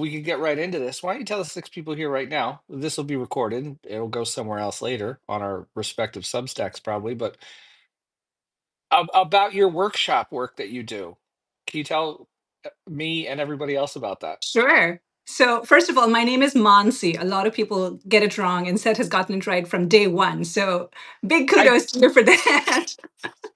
we can get right into this. Why don't you tell the six people here right now? This will be recorded. It'll go somewhere else later on our respective Substacks, probably. But about your workshop work that you do, can you tell me and everybody else about that? Sure. So, first of all, my name is Mansi. A lot of people get it wrong, and Seth has gotten it right from day one. So, big I kudos to you for that.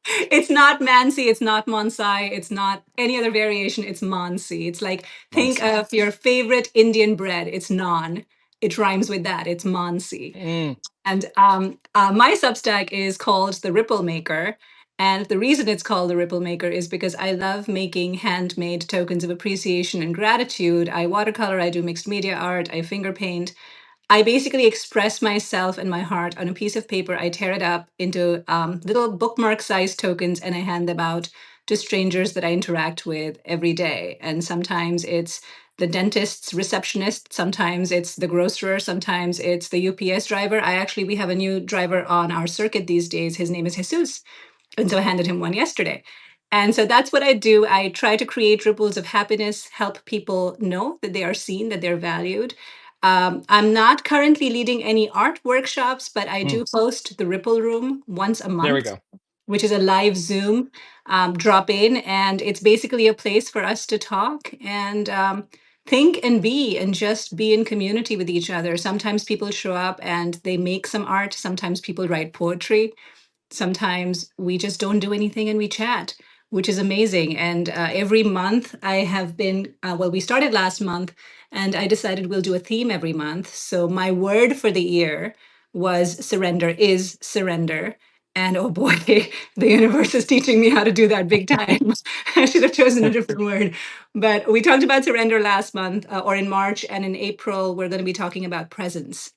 It's not Mansi, it's not Monsai, it's not any other variation. It's Mansi. It's like think Muncie. of your favorite Indian bread. It's naan. It rhymes with that. It's Mansi. Mm, And my Substack is called The Ripple Maker. And the reason it's called The Ripple Maker is because I love making handmade tokens of appreciation and gratitude. I watercolor, I do mixed media art, I finger paint. I basically express myself and my heart on a piece of paper. I tear it up into little bookmark sized tokens and I hand them out to strangers that I interact with every day. And sometimes it's the dentist's receptionist, sometimes it's the grocer, sometimes it's the UPS driver. We have a new driver on our circuit these days. His name is Jesus. And so I handed him one yesterday. And so that's what I do. I try to create ripples of happiness, help people know that they are seen, that they're valued. I'm not currently leading any art workshops, but I mm. do host the Ripple Room once a There we month, go. which is a live Zoom drop in. And it's basically a place for us to talk and think and be and just be in community with each other. Sometimes people show up and they make some art, sometimes people write poetry. Sometimes we just don't do anything and we chat, which is amazing. And every month I have been, well, we started last month and I decided we'll do a theme every month. So my word for the year was surrender, is surrender. And oh boy, the universe is teaching me how to do that big time. I should have chosen a different word. But we talked about surrender last month or in March. And in April, we're going to be talking about presence.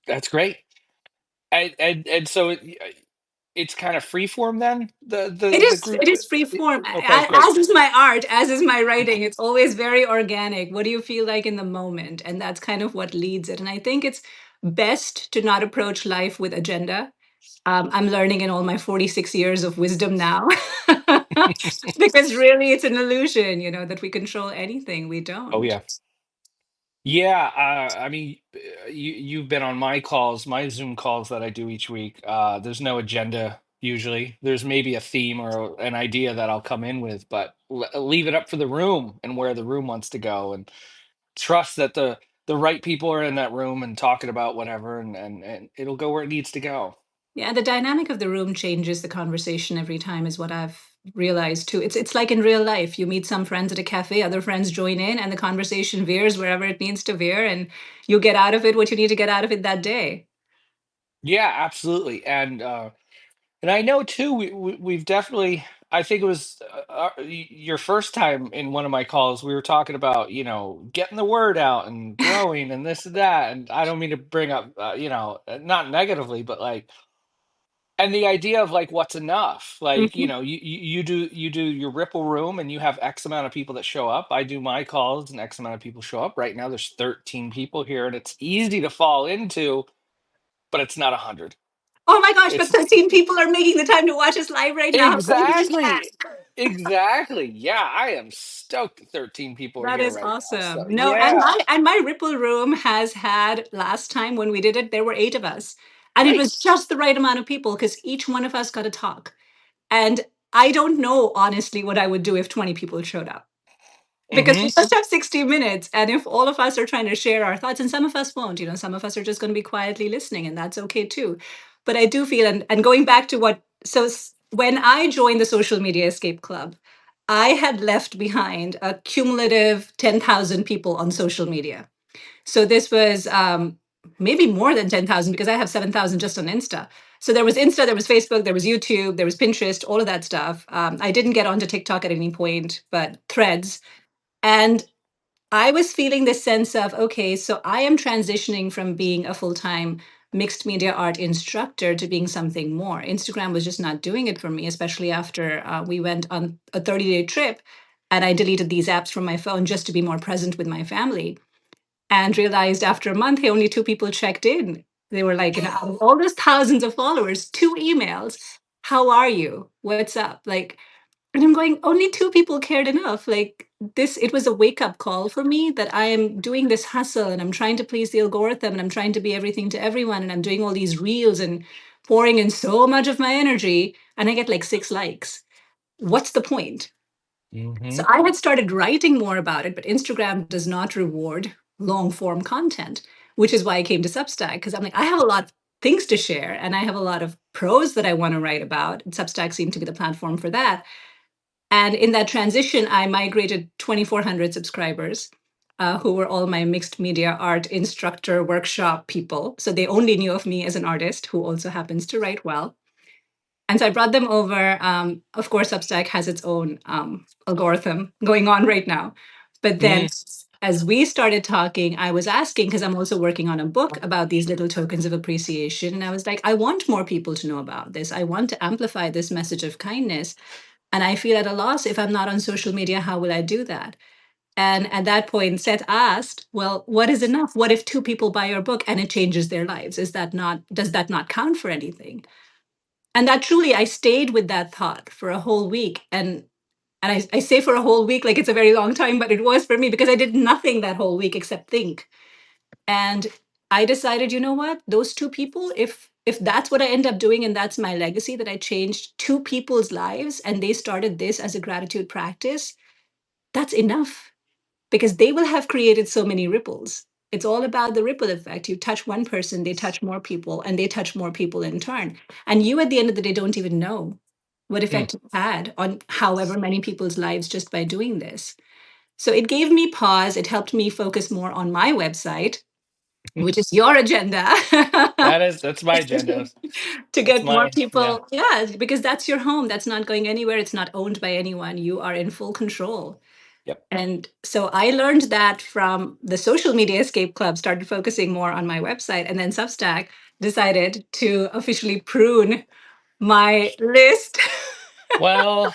That's great. And so it's kind of free form then. The group. It is free form, Okay, great. as is my art, as is my writing. It's always very organic. What do you feel like in the moment? And that's kind of what leads it. And I think it's best to not approach life with agenda. I'm learning in all my 46 years of wisdom now. Because really it's an illusion, that we control anything. We Oh don't. yeah. Yeah, I mean, you've been on my calls, my Zoom calls that I do each week. There's no agenda usually. There's maybe a theme or an idea that I'll come in with, but leave it up for the room and where the room wants to go, and trust that the right people are in that room and talking about whatever, and it'll go where it needs to go. Yeah, the dynamic of the room changes the conversation every time is what I've realized too. It's like in real life. You meet some friends at a cafe, other friends join in, and the conversation veers wherever it needs to veer, and you get out of it what you need to get out of it that day. Yeah, absolutely. And I know too, we've definitely, I think it was your first time in one of my calls, we were talking about, getting the word out and growing and this and that. And I don't mean to bring up, not negatively, but like, and the idea of like, what's enough? Like, Mhm. you do your Ripple room and you have X amount of people that show up. I do my calls and X amount of people show up. Right now, there's 13 people here and it's easy to fall into, but it's not 100. Oh my gosh, but It's 13 people are making the time to watch us live right now. How crazy is that? exactly. Exactly. Yeah, I am stoked that 13 people are That here is right now. So, awesome. No, and yeah. my Ripple room has had last time when we did it, there were 8 of us. And it was Nice. just the right amount of people because each one of us got to talk. And I don't know honestly what I would do if 20 people showed up. Because we Mhm. just have 60 minutes. And if all of us are trying to share our thoughts, and some of us won't, some of us are just going to be quietly listening, and that's okay too. But I do feel, and going back to when I joined the Social Media Escape Club, I had left behind a cumulative 10,000 people on social media. So this was maybe more than 10,000 because I have 7,000 just on Insta. So there was Insta, there was Facebook, there was YouTube, there was Pinterest, all of that stuff. I didn't get onto TikTok at any point, but Threads. And I was feeling this sense of, okay, so I am transitioning from being a full time mixed media art instructor to being something more. Instagram was just not doing it for me, especially after we went on a 30-day trip and I deleted these apps from my phone just to be more present with my family and realized after a month, hey, only 2 people checked in. They were like, out of all those thousands of followers, 2 emails. How are you? What's up? Like, And I'm going, only two people cared enough. Like this, it was a wake up call for me that I am doing this hustle and I'm trying to please the algorithm and I'm trying to be everything to everyone. And I'm doing all these reels and pouring in so much of my energy and I get like 6 likes. What's the point? So Hmm. I had started writing more about it, but Instagram does not reward long form content, which is why I came to Substack because I'm like, I have a lot of things to share and I have a lot of prose that I want to write about. And Substack seemed to be the platform for that. And in that transition, I migrated 2,400 subscribers who were all my mixed media art instructor workshop people. So they only knew of me as an artist who also happens to write well. And so I brought them over. Of course, Substack has its own algorithm going on right now. But then Mm. as we started talking, I was asking, because I'm also working on a book about these little tokens of appreciation. And I was like, I want more people to know about this. I want to amplify this message of kindness. And I feel at a loss if I'm not on social media, how will I do that? And at that point, Seth asked, well, what is enough? What if two people buy your book and it changes their lives? Does that not count for anything? And that truly, I stayed with that thought for a whole week. And I say for a whole week, like it's a very long time, but it was for me because I did nothing that whole week except think. And I decided, you know what, those two people, if that's what I end up doing and that's my legacy, that I changed two people's lives and they started this as a gratitude practice, that's enough because they will have created so many ripples. It's all about the ripple effect. You touch one person, they touch more people, and they touch more people in turn. And you, at the end of the day, don't even know what Mm. effect you had on however many people's lives just by doing this. So it gave me pause. It helped me focus more on my website, which is your agenda. That's my agenda. To That's get more my, yeah. people, yeah, because that's your home. That's not going anywhere. It's not owned by anyone. You are in full control. Yep. And so I learned that from the Social Media Escape Club, started focusing more on my website, and then Substack decided to officially prune my list. Well,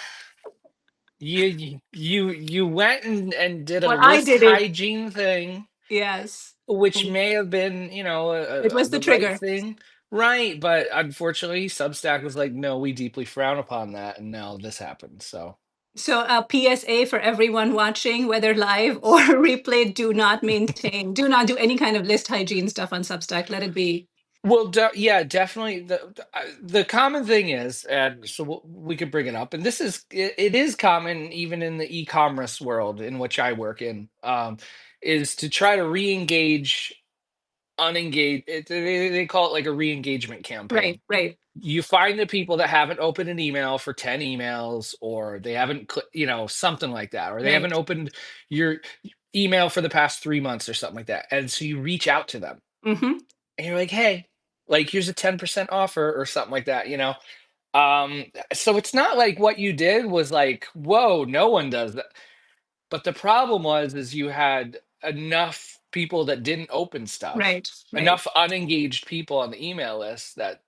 you went and did a Well, I list did it. hygiene thing, Yes. which may have been, It was the the right trigger. thing, right? But unfortunately, Substack was like, no, we deeply frown upon that, and now this happened. So, So, a PSA for everyone watching, whether live or replay, do not do any kind of list hygiene stuff on Substack. Let it be. well, yeah, definitely. The common thing is, and so we could bring it up, and it is common even in the e-commerce world in which I work in, is to try to re-engage unengaged. They call it like a re-engagement Right, campaign. right. You find the people that haven't opened an email for 10 emails, or they haven't something like that, or they Right. haven't opened your email for the past 3 months or something like that, and so you reach out to them Mm-hmm. and you're like, hey, like here's a 10% offer or something like that. So it's not like what you did was like, whoa, no one does that. But the problem was is you had enough people that didn't open stuff, Right, right. enough unengaged people on the email list that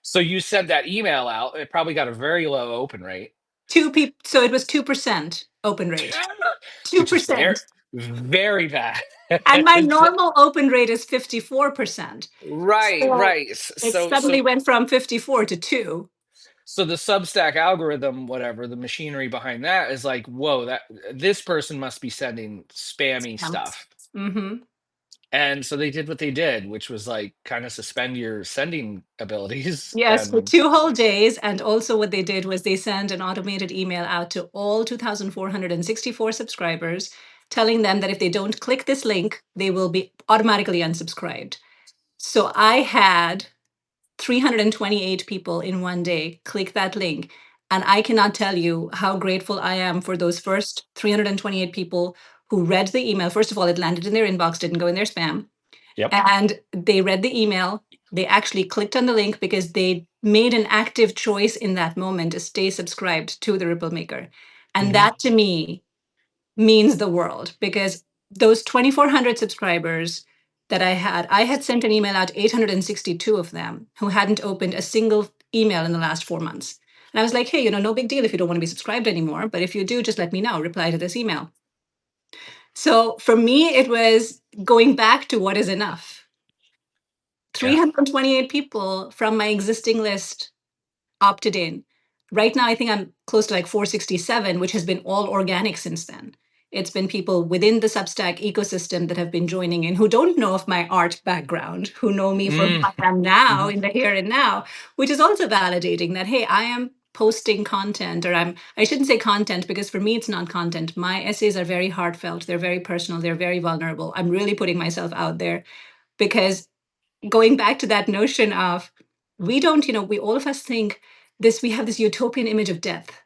so you sent that email out, it probably got a very low open rate, Two people. So it was 2% open rate. which is very 2%. very bad. And my So- normal open rate is 54%. right, So right. it So suddenly so went from 54 to 2. so the Substack algorithm, whatever the machinery behind that is like, whoa, that this person must be sending spammy stuff. Mm-hmm. And so they did what they did, which was like kind of suspend your sending abilities. Yes, for And 2 whole days. And also, what they did was they sent an automated email out to all 2,464 subscribers, telling them that if they don't click this link, they will be automatically unsubscribed. So I had 328 people in one day click that link. And I cannot tell you how grateful I am for those first 328 people who read the email. First of all, it landed in their inbox, didn't go in their spam. yep. And they read the email. They actually clicked on the link because they made an active choice in that moment to stay subscribed to the Ripple Maker. And Hmm. that to me means the world because those 2,400 subscribers that I had sent an email out to 862 of them who hadn't opened a single email in the last 4 months. And I was like, hey, no big deal if you don't want to be subscribed anymore. But if you do, just let me know, reply to this email. So for me, it was going back to what is enough. Yeah. 328 people from my existing list opted in. right now I think I'm close to like 467, which has been all organic since then. It's been people within the Substack ecosystem that have been joining in who don't know of my art background, who know me for who Mm, I am now mhm. in the here and now, which is also validating that, hey, I am posting content, or I shouldn't say content because for me it's not content. My essays are very heartfelt, they're very personal, they're very vulnerable. I'm really putting myself out there because going back to that notion of we don't, we all of us think this, we have this utopian image of death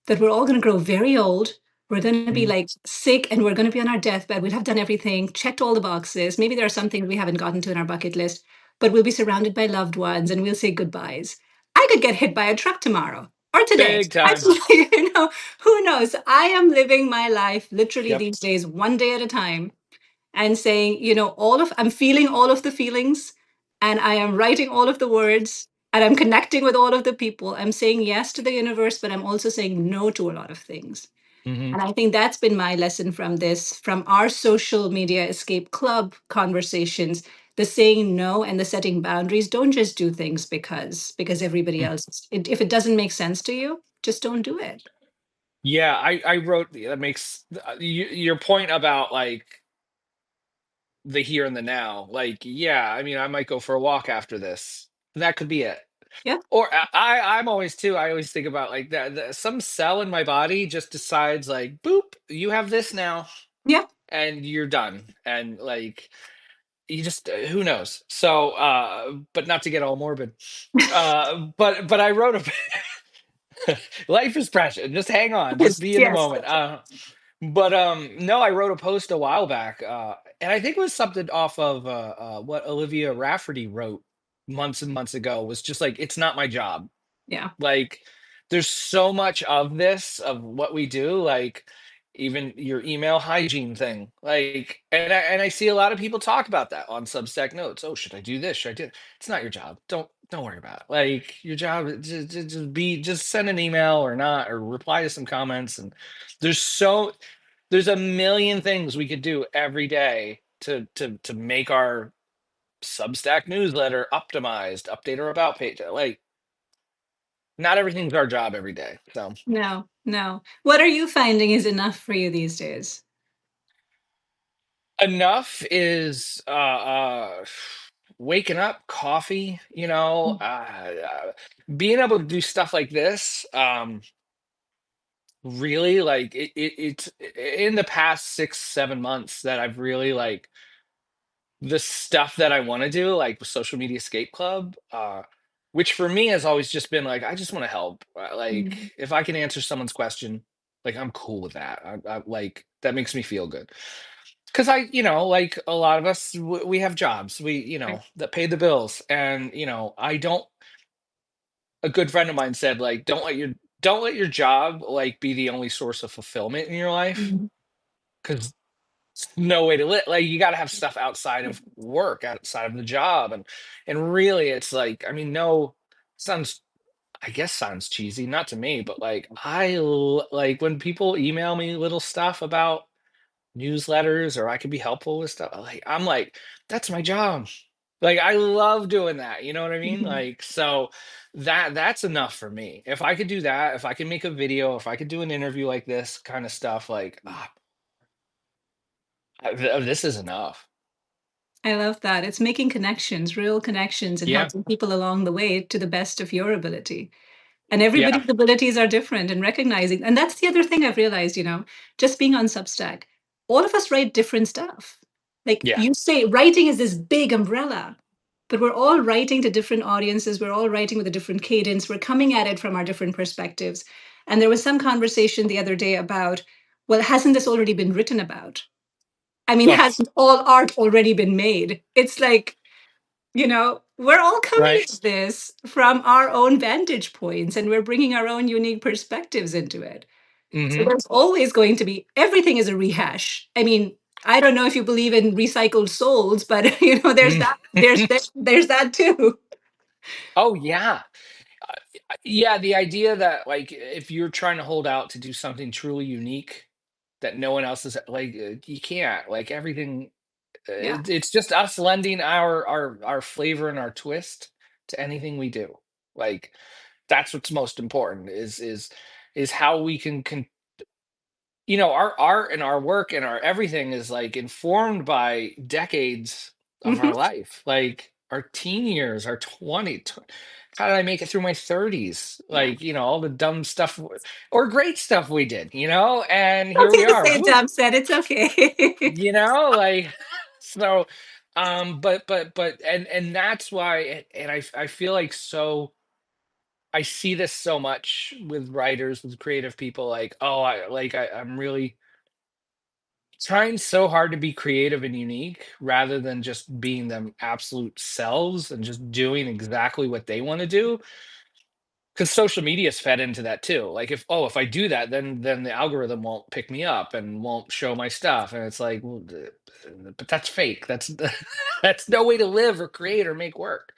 that we're all going to grow very old. We're going to be Mhm. like sick and we're going to be on our deathbed. We'll have done everything, checked all the boxes. Maybe there are some things we haven't gotten to in our bucket list, but we'll be surrounded by loved ones and we'll say goodbyes. I could get hit by a truck tomorrow or today. Big time. Who knows? I am living my life literally Yep. these days, one day at a time, and saying, I'm feeling all of the feelings and I am writing all of the words and I'm connecting with all of the people. I'm saying yes to the universe, but I'm also saying no to a lot of things. Hmm. And I think that's been my lesson from this, from our social media escape club conversations. The saying no and the setting boundaries. Don't just do things because everybody else. If it doesn't make sense to you, just don't do it. Yeah, I wrote that makes your point about like the here and the now. Like, yeah, I mean, I might go for a walk after this. That could be it. Yeah, Or I'm always too. I always think about like that. Some cell in my body just decides like, boop, you have this now, yeah. and you're done. And like, you just who knows. So, but not to get all morbid. But I wrote a life is precious. Just hang on. Just Yes, be in the yes. moment. But no, I wrote a post a while back, and I think it was something off of what Olivia Rafferty wrote months and months ago. Was just like it's not my job. Yeah. Like, there's so much of this of what we do, like even your email hygiene thing. Like, and I see a lot of people talk about that on Substack notes. Oh, should I do this? Should I do? It's not your job. Don't worry about it. Like your job, just send an email or not, or reply to some comments. And there's so there's a million things we could do every day to make our Substack newsletter optimized, update our about page. Like not everything's our job every day. So No, no. What are you finding is enough for you these days? enough is waking up, coffee, being able to do stuff like this. Really like it's in the past 6, 7 months that I've really like the stuff that I want to do, like with Social Media Escape Club, which for me has always just been like, I just want to help. Like, Mhm. if I can answer someone's question, like, I'm cool with that. Like, that makes me feel good. Because like a lot of us, we have jobs, Right. that pay the bills. And, a good friend of mine said, like, don't let your job, like, be the only source of fulfillment in your life. Mhm. Because no way to live. Like you got to have stuff outside Yeah. of work, outside of the job, and really, it's like I mean, no, sounds I guess sounds cheesy, not to me, but like like when people email me little stuff about newsletters or I could be helpful with stuff. Like I'm like that's my job. Like I love doing that. You know what I mean? Mhm. Like so that's enough for me. If I could do that, if I could make a video, if I could do an interview like this kind of stuff, like this is enough. I love that. It's making connections, real connections, and Yeah. helping people along the way to the best of your ability. And Yeah. everybody's abilities are different and recognizing. And that's the other thing I've realized, just being on Substack, all of us write different stuff. Like Yeah. you say, writing is this big umbrella, but we're all writing to different audiences. We're all writing with a different cadence. We're coming at it from our different perspectives. And there was some conversation the other day about, well, hasn't this already been written about? I mean, Oh, hasn't all art already been made? It's like, we're all coming right. at this from our own vantage points and we're bringing our own unique perspectives into it. So Mhm. there's always going to be, everything is a rehash. I mean, I don't know if you believe in recycled souls, but there's Mm. that, there's that too. Oh, yeah. Yeah, the idea that, like, if you're trying to hold out to do something truly unique that no one else is like, you can't. Like, everything, Yeah. it's just us lending our flavor and our twist to anything we do. Like, That's what's most important is how we can our art and our work and our everything is like informed by decades of our Hmm. life, like our teen years, our how did I make it through my 30s, Yeah. like all the dumb stuff or great stuff we did, and here Okay we to are. say Woo, dumb said. It's okay. like so but and that's why, and I feel like so I see this so much with writers, with creative people, like, oh, I'm really trying so hard to be creative and unique rather than just being them absolute selves and just doing exactly what they want to do. Because social media's fed into that too. Like, if I do that, then the algorithm won't pick me up and won't show my stuff. And it's like, well, but that's fake. That's that's no way to live or create or make work.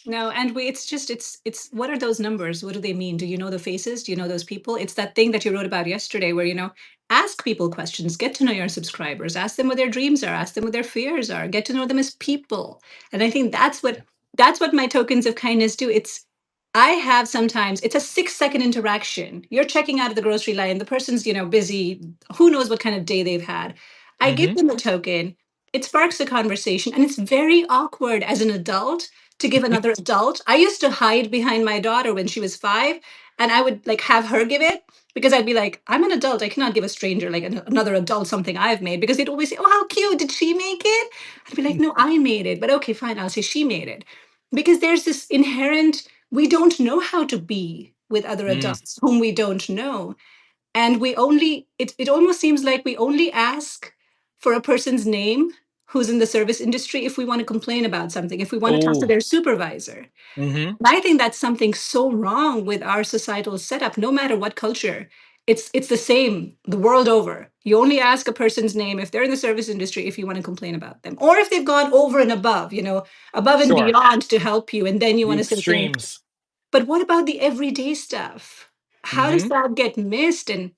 No, and it's just it's what are those numbers? What do they mean? Do you know the faces? Do you know those people? It's that thing that you wrote about yesterday where, ask people questions, get to know your subscribers, ask them what their dreams are, ask them what their fears are, get to know them as people. And I think that's what my tokens of kindness do. I have sometimes it's a 6-second interaction. You're checking out of the grocery line, the person's, busy, who knows what kind of day they've had. I give Hmm. them a token, it sparks a conversation, and it's very awkward as an adult to give another adult. I used to hide behind my daughter when she was 5, and I would like have her give it because I'd be like, I'm an adult. I cannot give a stranger like another adult something I've made because they'd always say, oh, how cute. Did she make it? I'd be like, no, I made it. But okay, fine. I'll say she made it. Because there's this inherent, we don't know how to be with other Mm, adults whom we don't know. And it almost seems like we only ask for a person's name who's in the service industry if we want to complain about something, if we want to talk to oh. their supervisor. Hmm. And I think that's something so wrong with our societal setup, no matter what culture. It's the same the world over. You only ask a person's name if they're in the service industry if you want to complain about them. Or if they've gone over and above, above and Sure. beyond to help you. And then you The want to say things. extremes. But what about the everyday stuff? How does Hmm. that get missed? And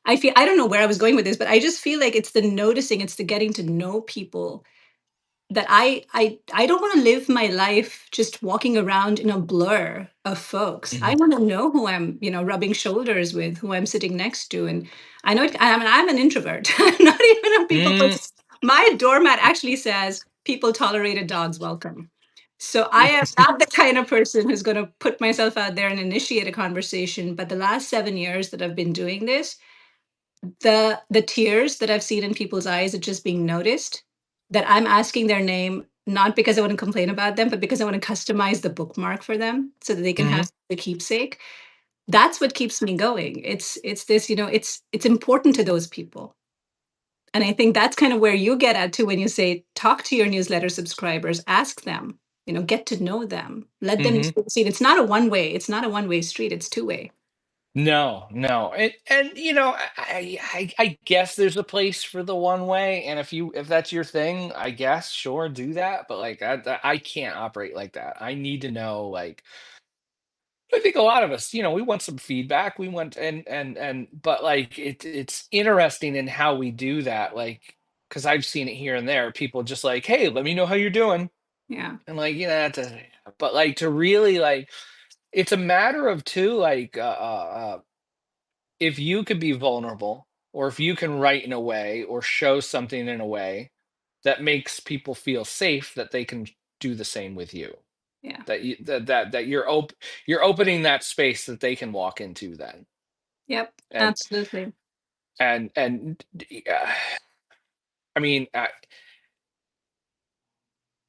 I don't know where I was going with this, but I just feel like it's the noticing, it's the getting to know people that I don't want to live my life just walking around in a blur of folks. I Hmm. want to know who I'm, rubbing shoulders with, who I'm sitting next to. And I know I mean I'm an introvert. I'm not even a people Mm. person. My doormat actually says people tolerated dogs welcome. So I am not the kind of person who's going to put myself out there and initiate a conversation. But the last 7 years that I've been doing this, the tears that I've seen in people's eyes at just being noticed, that I'm asking their name not because I want to complain about them, but because I want to customize the bookmark for them so that they can have Hmm. the keepsake. That's what keeps me going. It's this, it's important to those people. And I think that's kind of where you get at too when you say talk to your newsletter subscribers, ask them, get to know them, let them Hmm. see. It's not a one way. It's not a one-way street. It's two-way. No, no, and I guess there's a place for the one way, and if that's your thing, I guess sure do that. But like I can't operate like that. I need to know. Like I think a lot of us, we want some feedback. We want but like it's interesting in how we do that. Like because I've seen it here and there. People just like, hey, let me know how you're doing, Yeah. and like but like to really like it's a matter of too like if you could be vulnerable or if you can write in a way or show something in a way that makes people feel safe that they can do the same with you, Yeah. that you're opening that space that they can walk into then. Yep. and Absolutely. and I mean,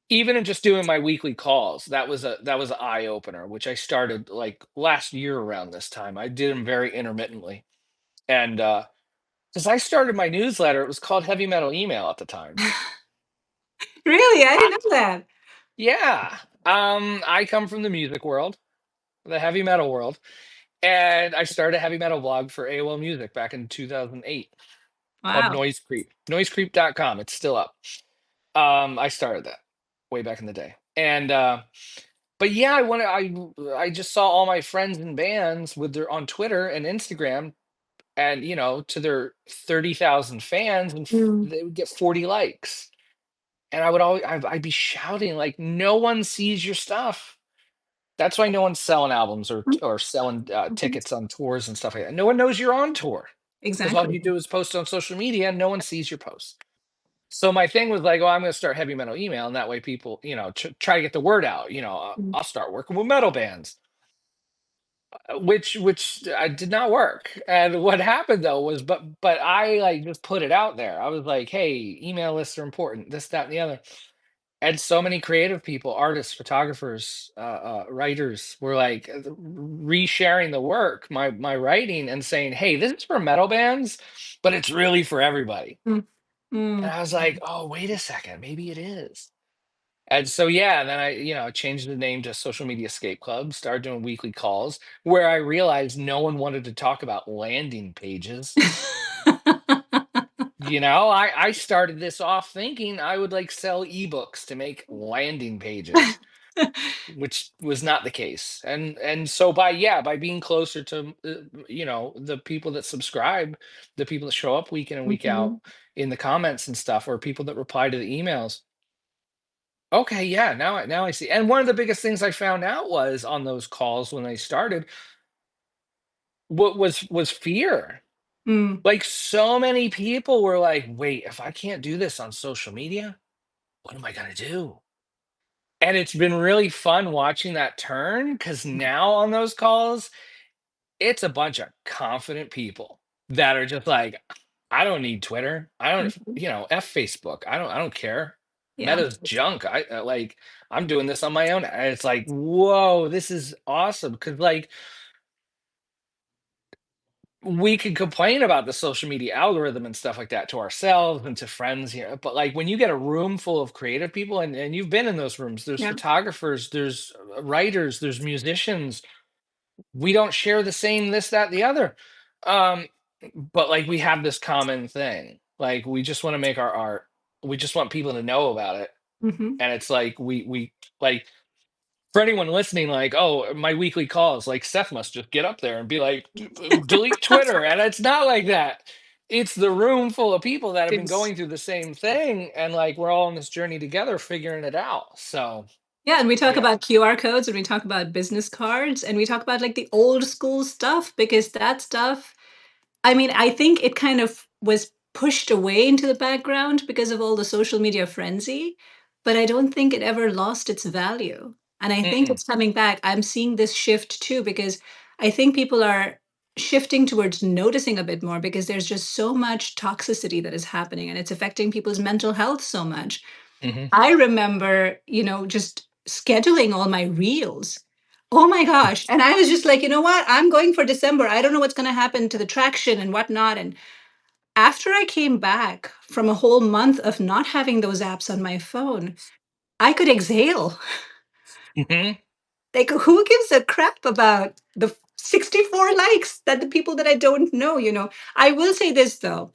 even in just doing my weekly calls, that was an eye opener, which I started like last year around this time. I did them very intermittently, and because I started my newsletter, it was called Heavy Metal Email at the time. Really? I didn't know that. Yeah. I come from the music world, the heavy metal world, and I started a heavy metal blog for AOL Music back in 2008 called Wow. Noise Creep. Noisecreep.com. It's still up. I started that way back in the day. And but yeah, I just saw all my friends and bands with their on Twitter and Instagram and to their 30,000 fans and Mm. they would get 40 likes. And I would always I'd be shouting like no one sees your stuff. That's why no one's selling albums or selling Mhm. tickets on tours and stuff like that. No one knows you're on tour because all Exactly. you do is post on social media and no one sees your posts. So my thing was like, oh, I'm going to start heavy metal email, and that way people, try to get the word out. Mm. I'll start working with metal bands, which did not work. And what happened though was, but I like just put it out there. I was like, hey, email lists are important. This, that, and the other. And so many creative people, artists, photographers, writers were like resharing the work, my writing, and saying, hey, this is for metal bands, but it's really for everybody. Mm. And Mm. I was like, oh, wait a second, maybe it is. And so yeah, then I, changed the name to Social Media Escape Club, started doing weekly calls where I realized no one wanted to talk about landing pages. I started this off thinking I would like sell ebooks to make landing pages, which was not the case. And so by being closer to the people that subscribe, the people that show up week in and week out Mhm. in the comments and stuff, or people that reply to the emails. Okay, yeah, now I see. And one of the biggest things I found out was on those calls when they started, what was fear. Mm. Like so many people were like, wait, if I can't do this on social media, what am I gonna do? And it's been really fun watching that turn because now on those calls, it's a bunch of confident people that are just like, I don't need Twitter. I don't, Mhm. F Facebook. I don't care. Yeah. Meta's junk. I'm doing this on my own. And it's like, whoa, this is awesome. Cause like we can complain about the social media algorithm and stuff like that to ourselves and to friends here. But like when you get a room full of creative people, and you've been in those rooms, there's Yeah. photographers, there's writers, there's musicians. We don't share the same this, that, the other. Um, but like we have this common thing. Like we just want to make our art. We just want people to know about it. Mhm. And it's like we like for anyone listening, like, oh, my weekly calls, like Seth must just get up there and be like, delete Twitter. And it's not like that. It's the room full of people that have been Yes. going through the same thing. And like we're all on this journey together figuring it out. So Yeah, and we talk yeah. about QR codes and we talk about business cards and we talk about like the old school stuff because that stuff, I mean, I think it kind of was pushed away into the background because of all the social media frenzy, but I don't think it ever lost its value. And I think Mm-mm. it's coming back. I'm seeing this shift too because I think people are shifting towards noticing a bit more because there's just so much toxicity that is happening and it's affecting people's mental health so much. Hmm. I remember, just scheduling all my reels. Oh my gosh. And I was just like, you know what? I'm going for December. I don't know what's going to happen to the traction and whatnot. And after I came back from a whole month of not having those apps on my phone, I could exhale. Hmm. Like, who gives a crap about the 64 likes that the people that I don't know, I will say this though.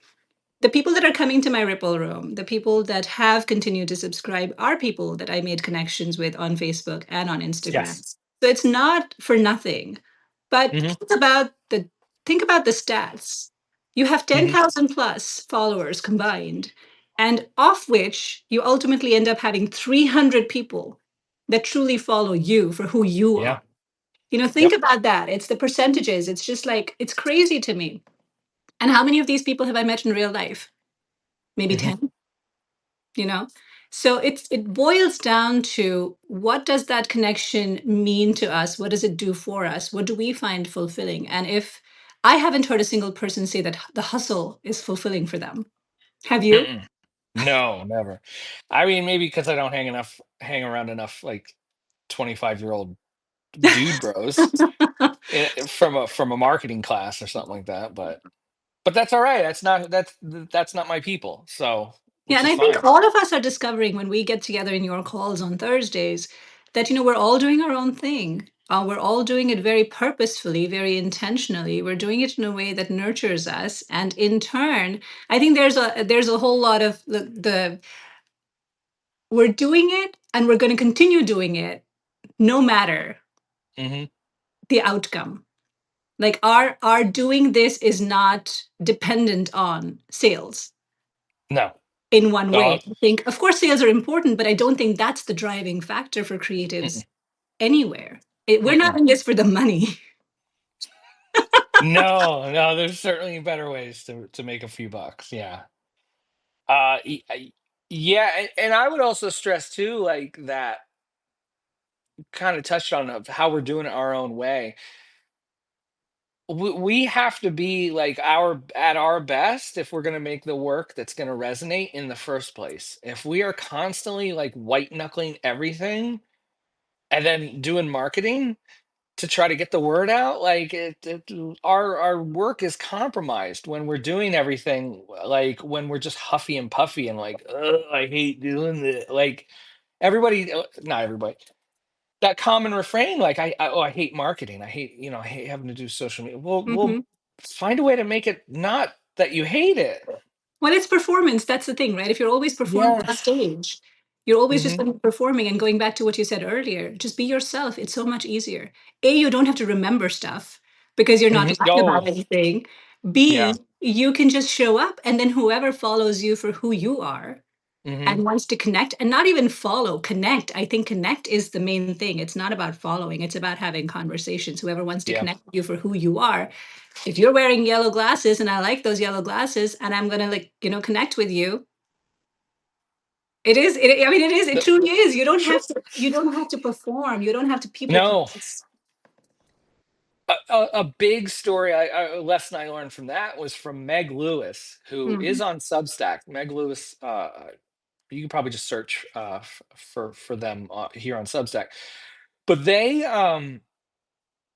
The people that are coming to my Ripple room, the people that have continued to subscribe are people that I made connections with on Facebook and on Instagram. Yes. So it's not for nothing. But Hmm. think about the stats. You have Hmm. 10,000 plus followers combined, and of which you ultimately end up having 300 people that truly follow you for who you Yeah. are. Think Yep. about that. It's the percentages. It's just like it's crazy to me. And how many of these people have I met in real life? Maybe Hmm. 10, you know? So it boils down to what does that connection mean to us? What does it do for us? What do we find fulfilling? And if I haven't heard a single person say that the hustle is fulfilling for them. Have you? Mm-mm. No, never. I mean, maybe because I don't hang around enough like 25-year-old dude bros from a marketing class or something like that. But that's all right. That's not my people. So Yeah, which and is I think fine. all of us are discovering when we get together in your calls on Thursdays that, we're all doing our own thing. We're all doing it very purposefully, very intentionally. We're doing it in a way that nurtures us, and in turn, I think there's a whole lot of the we're doing it, and we're going to continue doing it, no matter Hmm. the outcome. Like our doing this is not dependent on sales No. in one way. Uh, I think, of course, sales are important, but I don't think that's the driving factor for mm-mm. creatives anywhere. We're not Mm-mm. in this for the money. No, no, there's certainly better ways to make a few bucks. Yeah. Yeah, and I would also stress too, like that kind of touched on of how we're doing it our own way. We have to be like our at our best if we're going to make the work that's going to resonate in the first place. If we are constantly like white knuckling everything and then doing marketing to try to get the word out, like our work is compromised when we're doing everything like when we're just huffy and puffy and like, "Ugh, I hate doing this." Like everybody, not everybody, that common refrain, like I hate marketing. I hate, I hate having to do social media. Well, Hmm. find a way to make it not that you hate it. Well, it's performance. That's the thing, right? If you're always performing on Yes. stage, you're always just Hmm. going to be performing. And going back to what you said earlier, just be yourself. It's so much easier. A, you don't have to remember stuff because you're not Hmm. lying about Oh, anything. B, yeah. you can just show up, and then whoever follows you for who you are Hmm. and wants to connect, and not even follow, connect. I think connect is the main thing. It's not about following, it's about having conversations. Whoever wants to Yeah. connect with you for who you are. If you're wearing yellow glasses and I like those yellow glasses and I'm going to, like, connect with you, I mean, it is, it The- truly is. Sure. You don't have to perform. You don't have to people No. please. A big story lesson I learned from that was from Meg Lewis, who is Mhm. on Substack. Meg Lewis, you can probably just search for them here on Substack. But they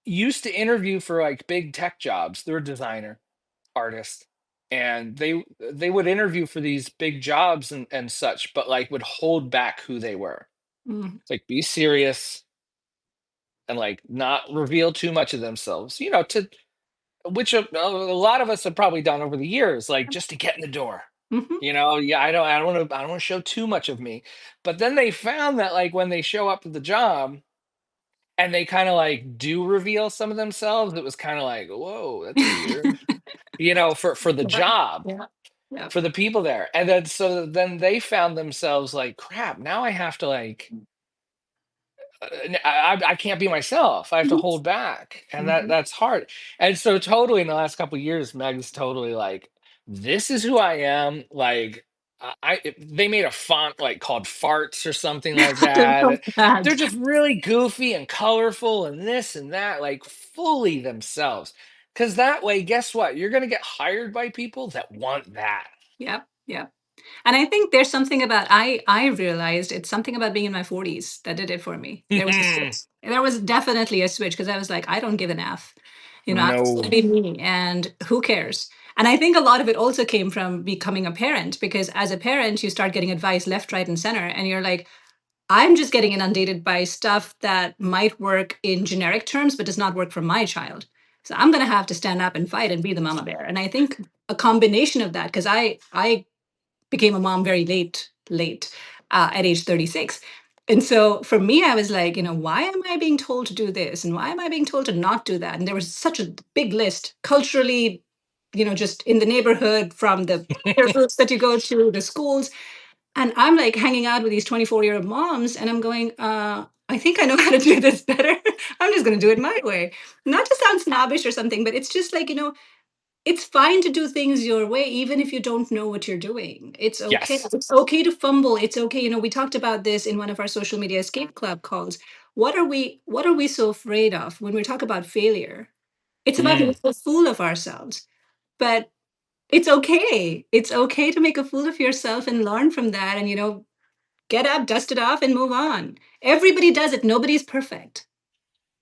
used to interview for like big tech jobs. They're a designer, artist, and they would interview for these big jobs and such, but like would hold back who they were. Mhm. Like be serious and like not reveal too much of themselves. To which a lot of us have probably done over the years, like just to get in the door. Mhm. Yeah, I don't want to show too much of me. But then they found that like when they show up to the job and they kind of like do reveal some of themselves, it was kind of like, whoa, that's weird. For the Yeah. job, Yeah. Yeah. for the people there. And then so then they found themselves like, crap, now I have to like I can't be myself. I have to Mhm. hold back, and Mhm. that's hard. And so, totally, in the last couple of years, Meg's totally like, "This is who I am." Like, they made a font like called farts or something like They're so that. bad. They're just really goofy and colorful and this and that, like fully themselves. Because that way, guess what? You're gonna get hired by people that want that. Yep. Yep. And I think there's something about, I realized it's something about being in my 40s that did it for me. There was a switch. There was definitely a switch because I was like, I don't give an F. I'm just gonna No. be me and who cares? And I think a lot of it also came from becoming a parent, because as a parent, you start getting advice left, right, and center, and you're like, I'm just getting inundated by stuff that might work in generic terms, but does not work for my child. So I'm gonna have to stand up and fight and be the mama bear. And I think a combination of that, because I became a mom very late, at age 36. And so for me, I was like, why am I being told to do this? And why am I being told to not do that? And there was such a big list culturally, just in the neighborhood, from the peer groups that you go to, the schools. And I'm like hanging out with these 24-year-old moms, and I'm going, I think I know how to do this better. I'm just going to do it my way. Not to sound snobbish or something, but it's just like, it's fine to do things your way, even if you don't know what you're doing. It's okay. Yes. It's okay to fumble. It's okay. We talked about this in one of our social media escape club calls. What are we so afraid of when we talk about failure? It's about Mm. making a fool of ourselves. But it's okay. It's okay to make a fool of yourself and learn from that, and get up, dust it off, and move on. Everybody does it. Nobody's perfect.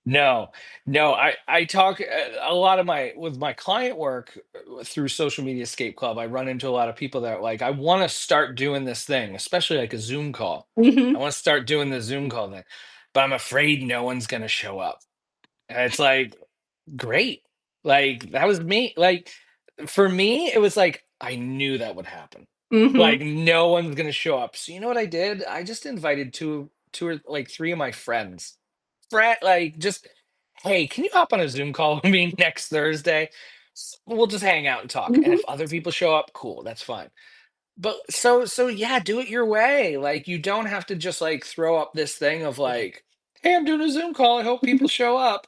No, no, I talk a lot of my with my client work through Social Media Escape Club. I run into a lot of people that are like, I want to start doing this thing, especially like a Zoom call. I Hmm. want to start doing the Zoom call thing, but I'm afraid no one's going to show up. And it's like, great. Like that was me. Like for me, it was like I knew that would happen. Hmm. Like no one's going to show up. So you know what I did? I just invited two or like three of my friends. Like just, hey, can you hop on a Zoom call with me next Thursday? We'll just hang out and talk. And Hmm. if other people show up, cool, that's fine. But so yeah, do it your way. Like you don't have to just like throw up this thing of like, Hey, I'm doing a Zoom call. I hope people show up.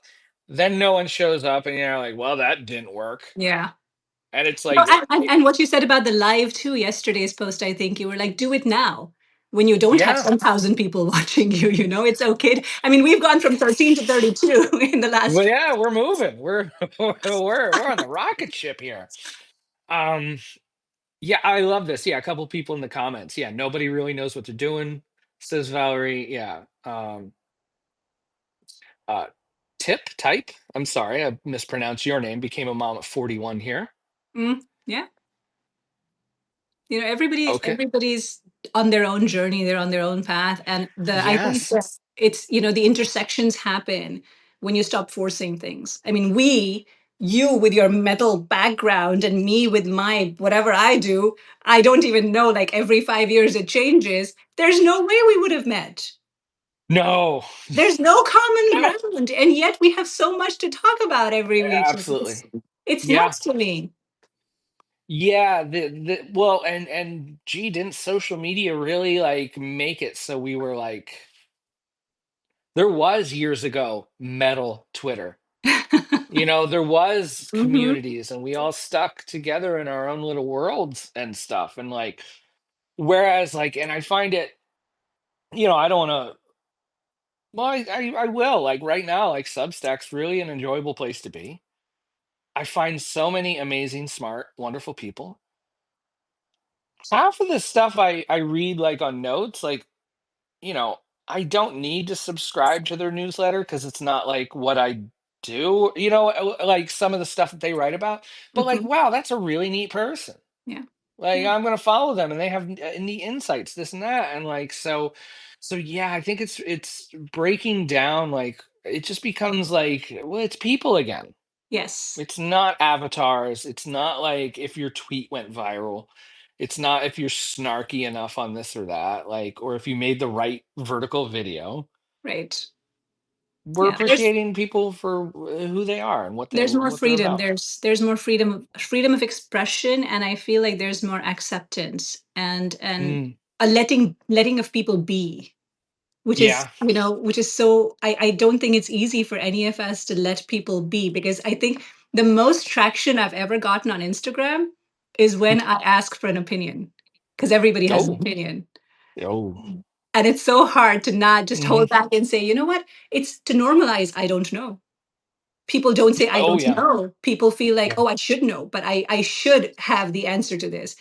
Then no one shows up, and you're like, well, that didn't work. Yeah. And it's No, like, and what you said about the live too, yesterday's post, I think you were like, do it now when you don't have yeah, 10,000 people watching you, it's okay. I mean, we've gone from 13 to 32 in the well, last. yeah, we're moving. We're we're on the rocket ship here. Um, yeah, I love this. Yeah, a couple people in the comments. Yeah, nobody really knows what they're doing, says Valerie. Yeah. Uh, Tip type. I'm sorry, I mispronounced your name. Became a mom at 41 here. Yeah. Everybody's Okay. everybody's on their own journey, they're on their own path, and the I think Yes. that it's the intersections happen when you stop forcing things. I mean, you with your metal background and me with my whatever I do, I don't even know, like every 5 years it changes. There's no way we would have met. No. There's no common No. ground, and yet we have so much to talk about every week. Absolutely. It's Yeah. nuts to me. Yeah, the well, and gee, didn't social media really like make it so we were like there was years ago metal Twitter. There was Hmm. communities and we all stuck together in our own little worlds and stuff. And like whereas like and I find it, I don't want to well, I will like right now, like Substack's really an enjoyable place to be. I find so many amazing, smart, wonderful people. Half of the stuff I read like on notes, like you know, I don't need to subscribe to their newsletter because it's not like what I do, like some of the stuff that they write about. But like, Hmm. wow, that's a really neat person. Yeah. Like, Yeah. I'm gonna follow them, and they have neat insights, this and that, and like, so yeah, I think it's breaking down. Like, it just becomes like, well, it's people again. Yes. It's not avatars. It's not like if your tweet went viral. It's not if you're snarky enough on this or that, like, or if you made the right vertical video. Right. We're Yeah. appreciating people for who they are and There's more what they're freedom. about. There's more freedom of expression, and I feel like there's more acceptance and Mm, a letting of people be, which is yeah. which is so I don't think it's easy for any of us to let people be, because I think the most traction I've ever gotten on Instagram is when I ask for an opinion, because everybody has an Oh, opinion. oh, And it's so hard to not just hmm, hold back and say, you know what? It's to normalize, I don't know. People don't say, I oh, don't yeah, know. People feel like, yeah. oh, I should know, but I should have the answer to this.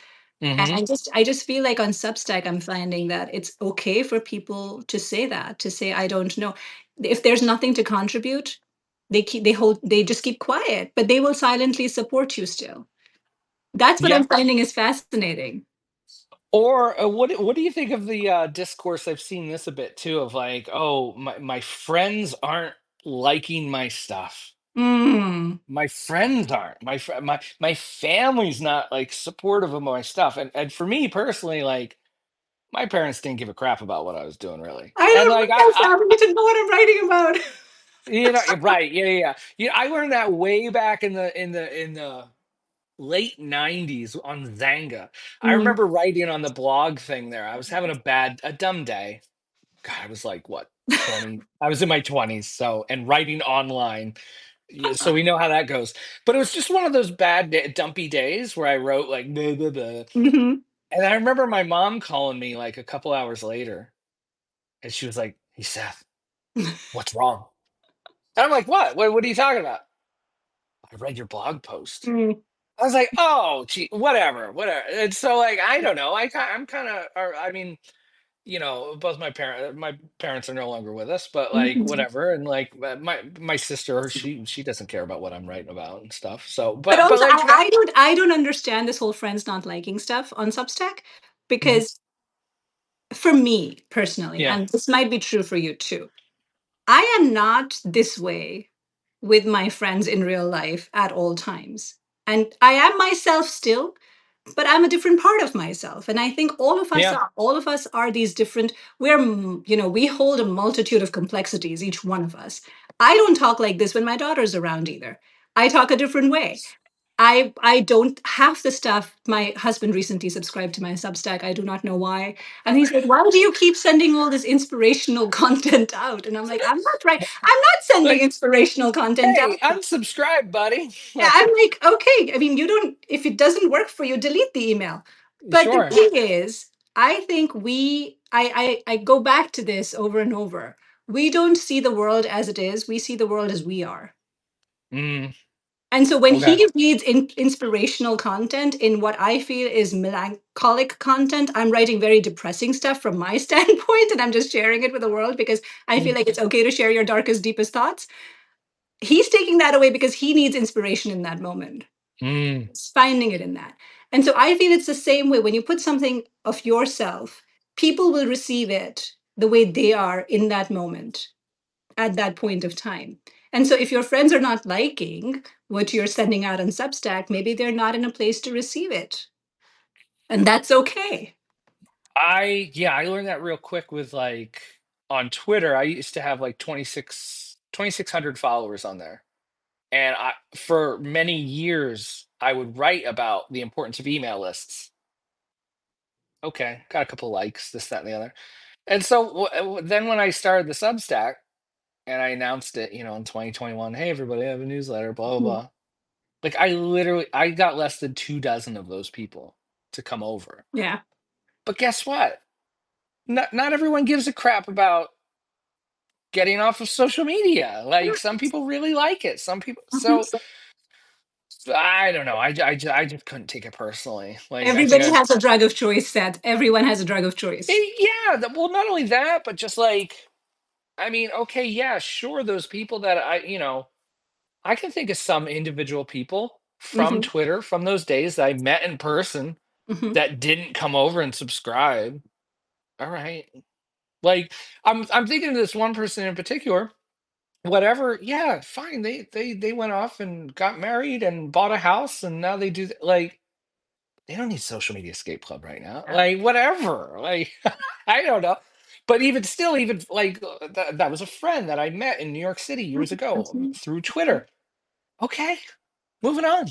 And Hmm. I just feel like on Substack, I'm finding that it's okay for people to say that, to say, I don't know. If there's nothing to contribute, they just keep quiet, but they will silently support you still. That's what I'm Yeah. finding is fascinating. Or what do you think of the discourse? I've seen this a bit too of like, oh, my friends aren't liking my stuff. Mm. My friends aren't. My family's not like supportive of my stuff. And for me personally, like my parents didn't give a crap about what I was doing really. I And don't like want my family to know what I'm writing about. right, yeah, yeah, yeah. I learned that way back in the late 90s on Zanga. I Mm. remember writing on the blog thing there. I was having a dumb day. God, I was like what, 20? I was in my 20s, so and writing online. Yeah, so we know how that goes. But it was just one of those dumpy days where I wrote like blah, blah, blah. Hmm. And I remember my mom calling me like a couple hours later, and she was like, "Hey Seth, what's wrong?" And I'm like, What are you talking about?" "I read your blog post." Mm. I was like, "Oh, gee, whatever." And so, like, I don't know. I'm kind of, I mean, both my parents are no longer with us, but like, Mhm. whatever. And like, my sister, she doesn't care about what I'm writing about and stuff. So, But but also, like that. I don't understand this whole friends not liking stuff on Substack, Mhm. because for me personally, Yeah, and this might be true for you too, I am not this way with my friends in real life at all times. And I am myself still, but I'm a different part of myself. And I think yeah, all of us are these different, we hold a multitude of complexities, each one of us. I don't talk like this when my daughter's around either. I talk a different way. I don't half the stuff. My husband recently subscribed to my Substack. I do not know why. And he's like, "Why do you keep sending all this inspirational content out?" And I'm like, "I'm not right. I'm not sending Like, inspirational content hey, out." unsubscribe, buddy. Yeah, Like, I'm like, okay. I mean, you don't, if it doesn't work for you, delete the email. But the sure. thing is, I think I go back to this over and over. We don't see the world as it is, we see the world as we are. Mm, And so when okay. he reads inspirational content in what I feel is melancholic content, I'm writing very depressing stuff from my standpoint, and I'm just sharing it with the world because I feel Mm, like it's okay to share your darkest, deepest thoughts. He's taking that away because he needs inspiration in that moment, mm, finding it in that. And so I feel it's the same way when you put something of yourself, people will receive it the way they are in that moment, at that point of time. And so if your friends are not liking what you're sending out on Substack, maybe they're not in a place to receive it. And that's okay. yeah, I learned that real quick with like on Twitter. I used to have like 2,600 followers on there. And for many years, I would write about the importance of email lists. Okay, got a couple likes, this, that, and the other. And so then when I started the Substack and I announced it, in 2021, hey everybody, I have a newsletter, blah blah Mhm. blah. Like I got less than 2 dozen of those people to come over. Yeah. But guess what? Not everyone gives a crap about getting off of social media. Like some people really like it. Some people. Mhm. So I don't know. I just couldn't take it personally. Like I think Everybody I, has a drug of choice, Seth. Everyone has a drug of choice. yeah. Well, not only that, but just like I mean, okay, yeah, sure. Those people that I can think of some individual people from Hmm. Twitter from those days that I met in person Hmm. that didn't come over and subscribe. All right. Like I'm thinking of this one person in particular. Whatever, yeah, fine. They went off and got married and bought a house and now they do like they don't need social media escape club right now. Yeah. Like whatever. Like I don't know. But even still, even like that was a friend that I met in New York City years ago Mhm. through Twitter. Okay, moving on.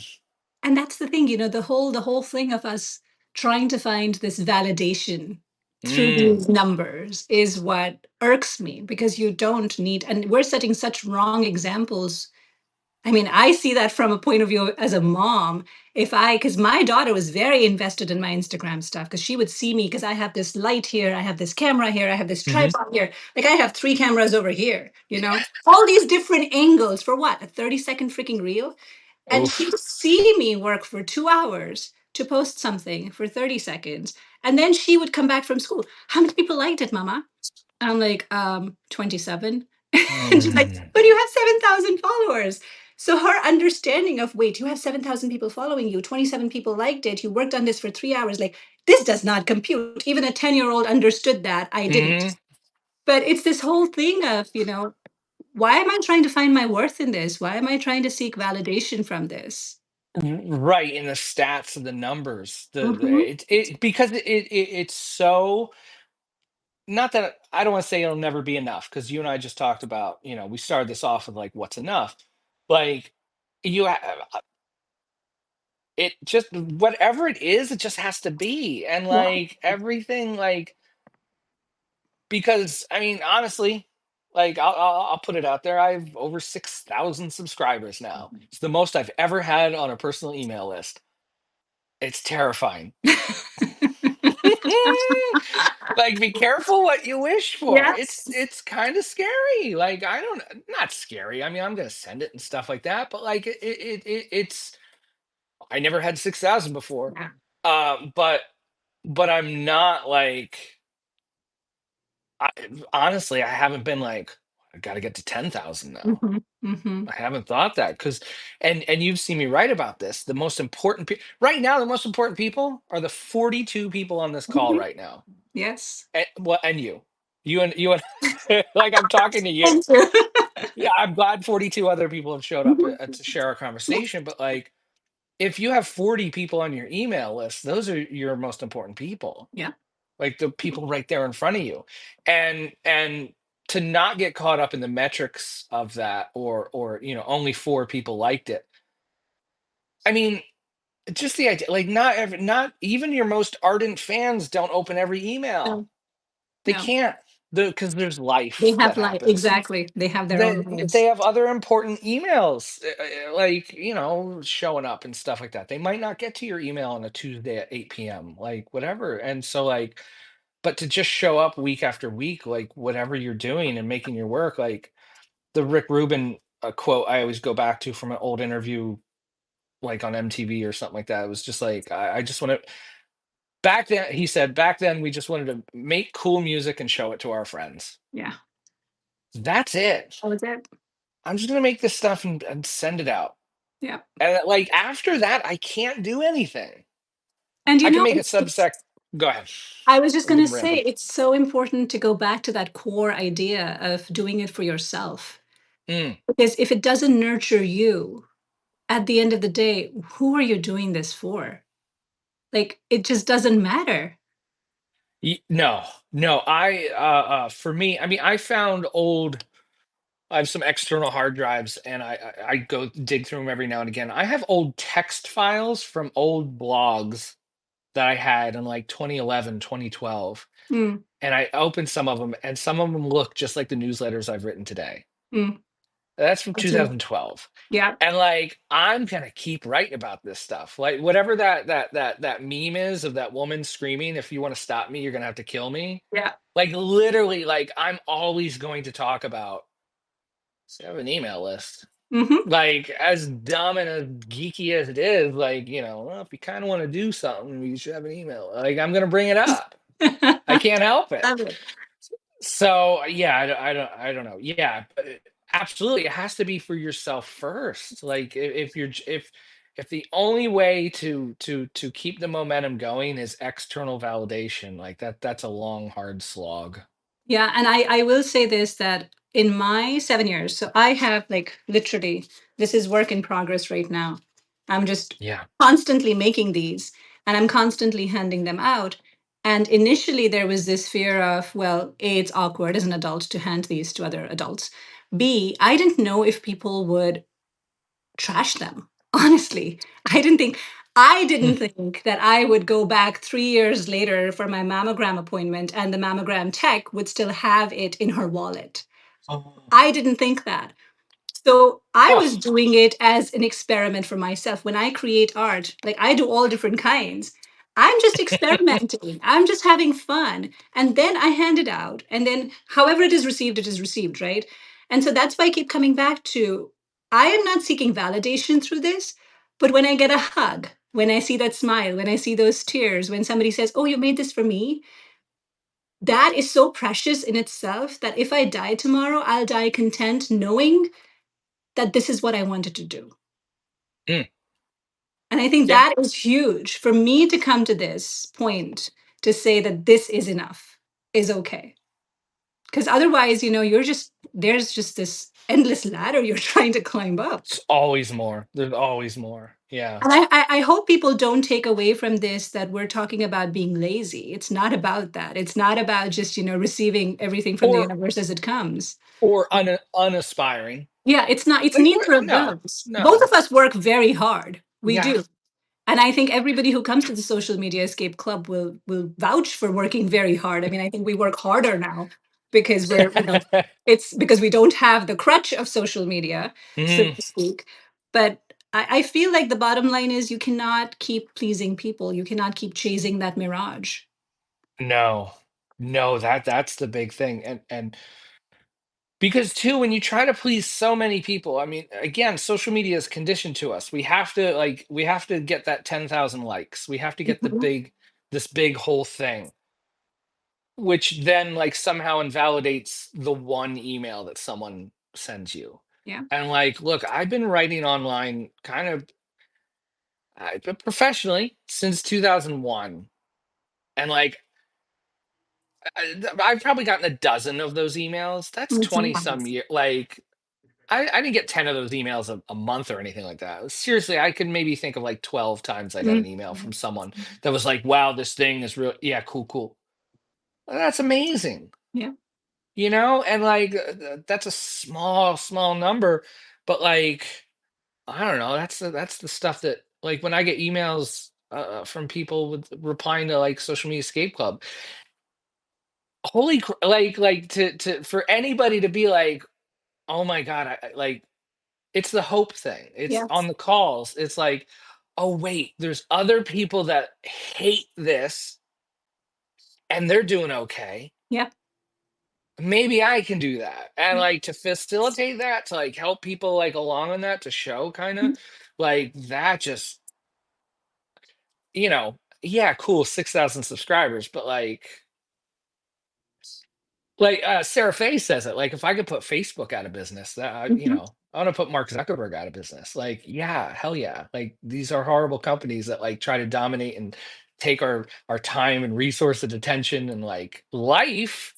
And that's the thing, the whole thing of us trying to find this validation through Mm, these numbers is what irks me because you don't need, and we're setting such wrong examples. I mean, I see that from a point of view as a mom. Because my daughter was very invested in my Instagram stuff, because she would see me, because I have this light here, I have this camera here, I have this hmm. tripod here. Like I have three cameras over here, all these different angles for what? A 30-second freaking reel? And she would Oof. see me work for 2 hours to post something for 30 seconds. And then she would come back from school. How many people liked it, Mama? I'm like, 27. And she's like, Mm, but you have 7,000 followers. So her understanding of, wait, you have 7,000 people following you, 27 people liked it, you worked on this for 3 hours, like, this does not compute. Even a 10-year-old understood that. I didn't. mhm. But it's this whole thing of, why am I trying to find my worth in this? Why am I trying to seek validation from this? Right in the stats and the numbers, Mhm. it because it's so not that I don't want to say it'll never be enough because you and I just talked about, we started this off with like what's enough. Like you it just whatever it is, it just has to be. And Yeah. like everything like because I mean honestly, like I'll put it out there. I have over 6,000 subscribers now. It's the most I've ever had on a personal email list. It's terrifying. Like be careful what you wish for. it's Yes. it's kind of scary. Like I don't not scary. I mean, I'm gonna send it and stuff like that, but like it's I never had 6,000 before. Yeah. But I'm not like I, honestly, I haven't been like I got to get to 10,000 now. Hmm. Hmm. I haven't thought that because and you've seen me write about this. The most important right now, the most important people are the 42 people on this call Hmm. right now. Yes. And you and like I'm talking to you. Thank you. Yeah, I'm glad 42 other people have showed up Mhm. to share our conversation. But like, if you have 40 people on your email list, those are your most important people. Yeah. Like the people right there in front of you, and to not get caught up in the metrics of that, or only four people liked it. I mean, just the idea, like not even your most ardent fans don't open every email. No, They no. can't, because there's They life that have life. happens. Exactly. They have their own They lives. have other important emails, like, showing up and stuff like that. They might not get to your email on a Tuesday at 8 p.m., like whatever. And so, like, but to just show up week after week, like whatever you're doing and making your work, like the Rick Rubin quote I always go back to from an old interview, like on MTV or something like that. It was just like, I just want to, back then, he said, back then we just wanted to make cool music and show it to our friends. Yeah. That's it. That was it. I'm just gonna make this stuff and send it out. Yeah. And like after that, I can't do anything. And I can make a it's Substack. Go ahead. I was just I'm going to getting say, rampant. it's so important to go back to that core idea of doing it for yourself. Mm. Because if it doesn't nurture you, at the end of the day, who are you doing this for? Like, it just doesn't matter. No, no. For me, I mean, I found old. I have some external hard drives, and I go dig through them every now and again. I have old text files from old blogs that I had in like 2011, 2012, Mm, and I opened some of them, and some of them look just like the newsletters I've written today. mm, That's from I do. 2012. Yeah. And like I'm gonna keep writing about this stuff. Like whatever that meme is of that woman screaming, if you want to stop me, you're gonna have to kill me. Yeah. Like literally, like I'm always going to talk about, so I have an email list. Hmm. Like as dumb and as geeky as it is, like, well, if you kind of want to do something, you should have an email. Like I'm gonna bring it up. I can't help it. Love it. So yeah, I don't know. Yeah, but absolutely, it has to be for yourself first. Like if you're if the only way to keep the momentum going is external validation, like that's a long, hard slog. Yeah, and I will say this, that in my 7 years, so I have like literally, this is work in progress right now. I'm just Yeah. constantly making these and I'm constantly handing them out. And initially there was this fear of, well, A, it's awkward as an adult to hand these to other adults. B, I didn't know if people would trash them. Honestly, I Mm. didn't think that I would go back 3 years later for my mammogram appointment and the mammogram tech would still have it in her wallet. Oh. I didn't think that. So I Oh. was doing it as an experiment for myself. When I create art, like I do all different kinds. I'm just experimenting. I'm just having fun. And then I hand it out. And then however it is received, right? And so that's why I keep coming back to, I am not seeking validation through this, but when I get a hug, when I see that smile, when I see those tears, when somebody says, "Oh, you made this for me," that is so precious in itself that if I die tomorrow, I'll die content knowing that this is what I wanted to do. Mm. And I think Yeah. that is huge for me to come to this point to say that this is enough, is okay. Because otherwise, there's just this endless ladder you're trying to climb up. It's always more. There's always more. Yeah. And I hope people don't take away from this that we're talking about being lazy. It's not about that. It's not about just, receiving everything from the Or universe as it comes. unaspiring. Yeah, it's Like neither of no, those. Both no. of us work very hard. We Yeah. do. And I think everybody who comes to the Social Media Escape Club will vouch for working very hard. I mean, I think we work harder now because it's because we don't have the crutch of social media, so Mm. to speak. But I feel like the bottom line is you cannot keep pleasing people. You cannot keep chasing that mirage. No, no, that's the big thing. And because too, when you try to please so many people, I mean, again, social media is conditioned to us. We have to get that 10,000 likes. We have to get Mhm. this big whole thing, which then like somehow invalidates the one email that someone sends you. Yeah. And like, look, I've been writing online kind of professionally since 2001. And like I've probably gotten a dozen of those emails. That's It's 20 some nice. year. Like I didn't get 10 of those emails a month or anything like that. Seriously, I could maybe think of like 12 times I got an Mhm. email from someone that was like, wow, this thing is real. Yeah, cool, cool. Well, that's amazing. Yeah. And like that's a small, small number, but like, I don't know. That's the stuff that Like when I get emails from people with replying to like social media escape club, like to for anybody to be like, oh my god, like it's the hope thing. It's on Yes. the calls. It's like, oh wait, there's other people that hate this and they're doing okay. Yeah. Maybe I can do that. And Yeah. like to facilitate that, to like help people like along on that, to show kind of Mhm. like that just, yeah, cool, 6,000 subscribers, but Sarah Faye says it, like if I could put Facebook out of business, that Mhm. I want to put Mark Zuckerberg out of business. Like, yeah, hell yeah. Like these are horrible companies that like try to dominate and take our time and resource and attention and like life.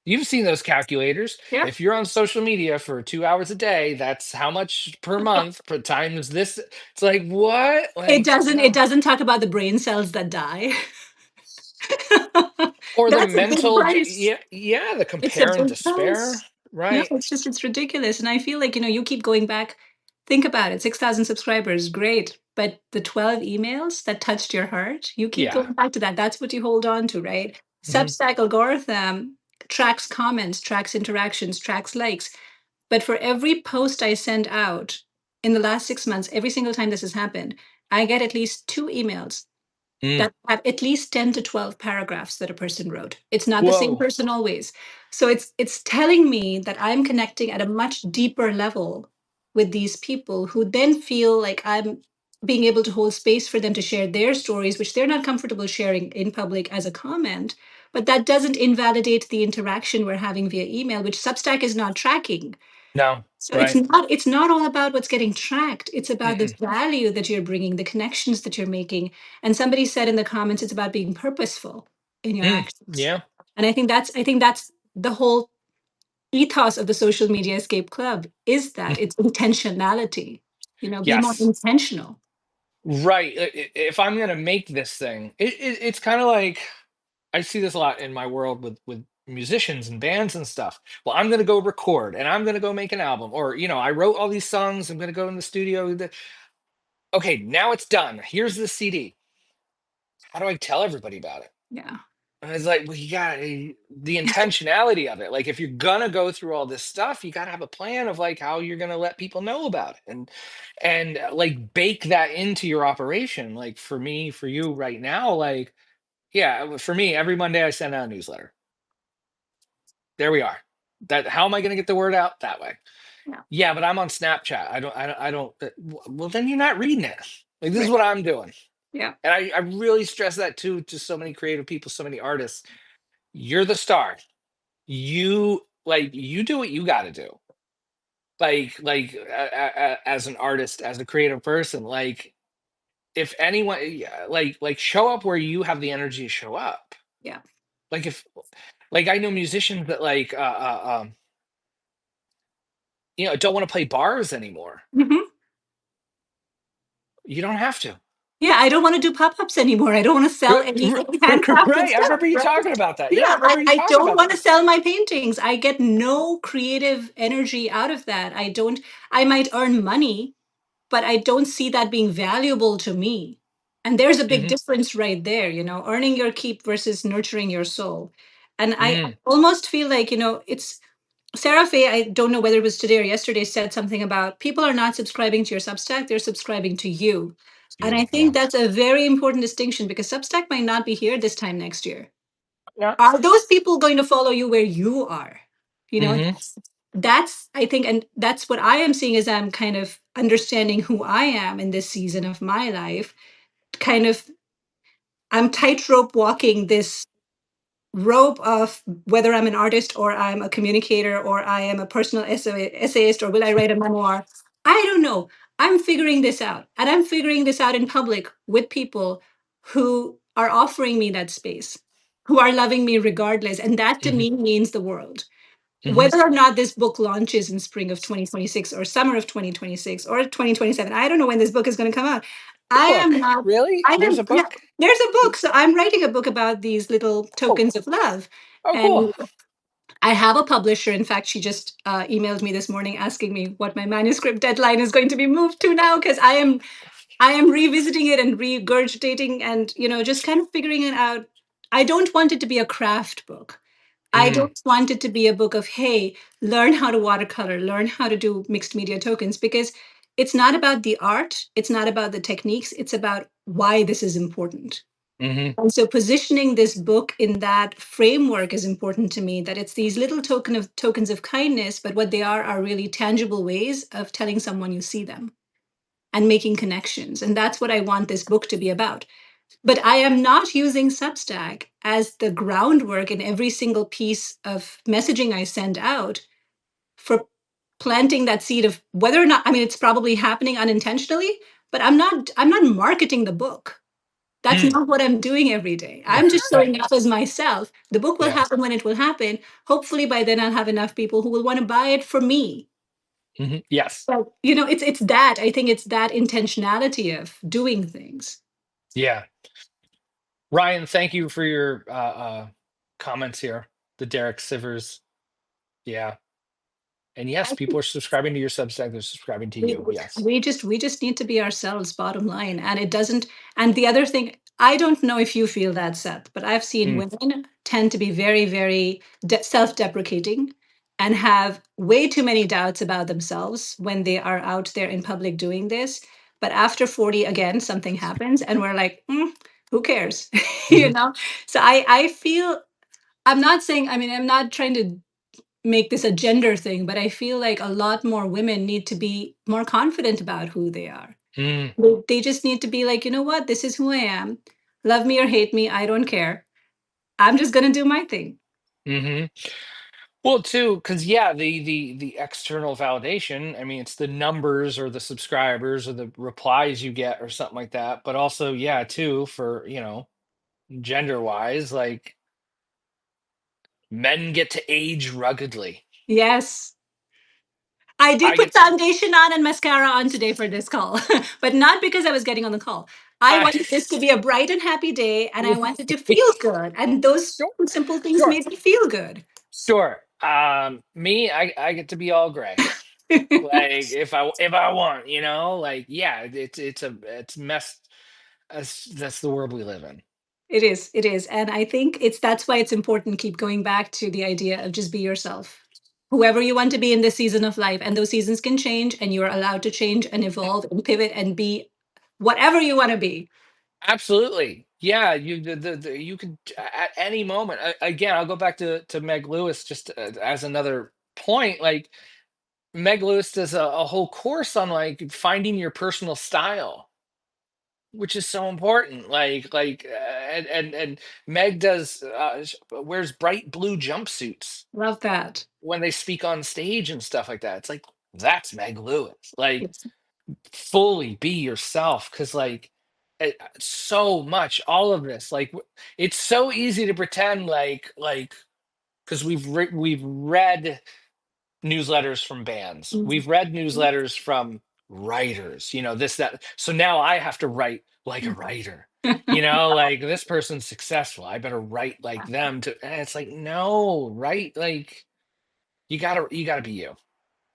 You've seen those calculators. Yeah. If you're on social media for 2 hours a day, that's how much per month per times this. It's like what? It Like doesn't it no. doesn't talk about the brain cells that die. Or the That's a big mental, price. yeah, yeah, the It's a compare and big despair, price. No, right? it's just it's ridiculous. And I feel like, you keep going back. Think about it. 6,000 subscribers, great. But the 12 emails that touched your heart, you keep Yeah. going back to that. That's what you hold on to, right? Hmm. Substack algorithm tracks comments, tracks interactions, tracks likes. But for every post I send out in the last 6 months, every single time this has happened, I get at least two emails Mm. that have at least 10 to 12 paragraphs that a person wrote. It's not the same Whoa. person always. So it's telling me that I'm connecting at a much deeper level with these people who then feel like I'm being able to hold space for them to share their stories, which they're not comfortable sharing in public as a comment. But that doesn't invalidate the interaction we're having via email, which Substack is not tracking. No. So it's Right. not all about what's getting tracked. It's about the Mm-mm. value that you're bringing, the connections that you're making. And somebody said in the comments, it's about being purposeful in your Mm. actions. Yeah. And I think that's the whole ethos of the social media escape club is Mm. that it's intentionality. Be more Yes. intentional. Right. If I'm gonna make this thing, it's kind of like I see this a lot in my world with musicians and bands and stuff. Well, I'm gonna go record and I'm gonna go make an album, or I wrote all these songs. I'm gonna go in the studio. Okay, now it's done. Here's the CD. How do I tell everybody about it? Yeah. And it's like, well, you got the intentionality of it. Like, if you're gonna go through all this stuff, you got to have a plan of like how you're gonna let people know about it, and like bake that into your operation. Like for me, for you right now, like yeah, for me, every Monday I send out a newsletter. There we are. That how am I gonna get the word out that way? Yeah. Yeah, but I'm on Snapchat. I don't. Well, then you're not reading it. Like this is Right. what I'm doing, Yeah. and I really stress that too to so many creative people, so many artists. You're the star. You do what you got to do, as an artist, as a creative person, like if anyone, yeah, like show up where you have the energy to show up. Yeah. Like if like I know musicians that like don't want to play bars anymore. Mhm. You don't have to. Yeah, I don't want to do pop-ups anymore. I don't want to sell any handcrafted Right, I stuff, remember you right? talking about that. Yeah, Yeah, I I, remember you I talking don't about want that. to sell my paintings. I get no creative energy out of that. I might earn money, but I don't see that being valuable to me. And there's a big Hmm. difference right there, earning your keep versus nurturing your soul. And I Mm. almost feel like, it's Sarah Faye, I don't know whether it was today or yesterday, said something about people are not subscribing to your Substack, they're subscribing to you. And I You, think yeah. that's a very important distinction because Substack might not be here this time next year. Yeah. Are those people going to follow you where you are? You know, Hmm. that's I think, and that's what I am seeing as I'm kind of understanding who I am in this season of my life. Kind of, I'm tightrope walking this rope of whether I'm an artist or I'm a communicator or I am a personal essayist or will I write a memoir? I don't know. I'm figuring this out. And I'm figuring this out in public with people who are offering me that space, who are loving me regardless. And that to Hmm. me means the world. Hmm. Whether or not this book launches in spring of 2026 or summer of 2026 or 2027, I don't know when this book is going to come out. I am Book, not, really? I There's am, a yeah, book. there's a book. So I'm writing a book about these little Oh, tokens of love. oh, cool. And I have a publisher. In fact, she just emailed me this morning asking me what my manuscript deadline is going to be moved to now because I am I am revisiting it and regurgitating and, just kind of figuring it out. I don't want it to be a craft book. I Mm, don't want it to be a book of, hey, learn how to watercolor, learn how to do mixed media tokens, because it's not about the art, it's not about the techniques, it's about why this is important. hmm And so positioning this book in that framework is important to me, that it's these little tokens of kindness, but what they are really tangible ways of telling someone you see them and making connections. And that's what I want this book to be about. But I am not using Substack as the groundwork in every single piece of messaging I send out for planting that seed of whether or not, I mean, it's probably happening unintentionally, but I'm not marketing the book. That's mm. not what I'm doing every day. I'm just showing up as myself. The book will Yeah. happen when it will happen. Hopefully by then I'll have enough people who will want to buy it for me. Yes. But it's that. I think it's that intentionality of doing things. Yeah. Ryan, thank you for your comments here. The Derek Sivers. Yeah. And yes, people are subscribing to your Substack. They're subscribing to we you. Yes. we just need to be ourselves, bottom line. And it doesn't. And the other thing, I don't know if you feel that, Seth, but I've seen Mm, women tend to be very, very self-deprecating and have way too many doubts about themselves when they are out there in public doing this. But after 40, again, something happens and we're like, who cares? you mhm, know so I feel, I'm not saying, I mean, I'm not trying to make this a gender thing, but I feel like a lot more women need to be more confident about who they are. mm, They just need to be like, you know what, this is who I am. Love me or hate me, I don't care. I'm just going to do my thing. mhm. Well, too, because yeah, the external validation. I mean, it's the numbers or the subscribers or the replies you get or something like that. But also, yeah, too, for gender wise, like men get to age ruggedly. Yes. I did I put get. foundation on and mascara on today for this call, but not because I was getting on the call. I I wanted this to be a bright and happy day, and I wanted to feel good. And those sure, simple things sure, made me feel good. sure. Me, I get to be all gray. Like if I want, like yeah, it's messed. That's the world we live in. It is. It is. And I think that's why it's important to keep going back to the idea of just be yourself. Whoever you want to be in this season of life. And those seasons can change and you're allowed to change and evolve and pivot and be whatever you want to be. Absolutely. Yeah, you could at any moment. Again, I'll go back to Meg Lewis just as another point. Like Meg Lewis does a whole course on like finding your personal style, which is so important. And Meg does wears bright blue jumpsuits Love that. when they speak on stage and stuff like that. It's like that's Meg Lewis. Like Yes. fully be yourself because so much all of this it's so easy to pretend like because we've read newsletters from bands, Mhm. we've read newsletters from writers, this that, so now I have to write like a writer, like this person's successful, I better write like them to, and it's like no, right, like you gotta be you.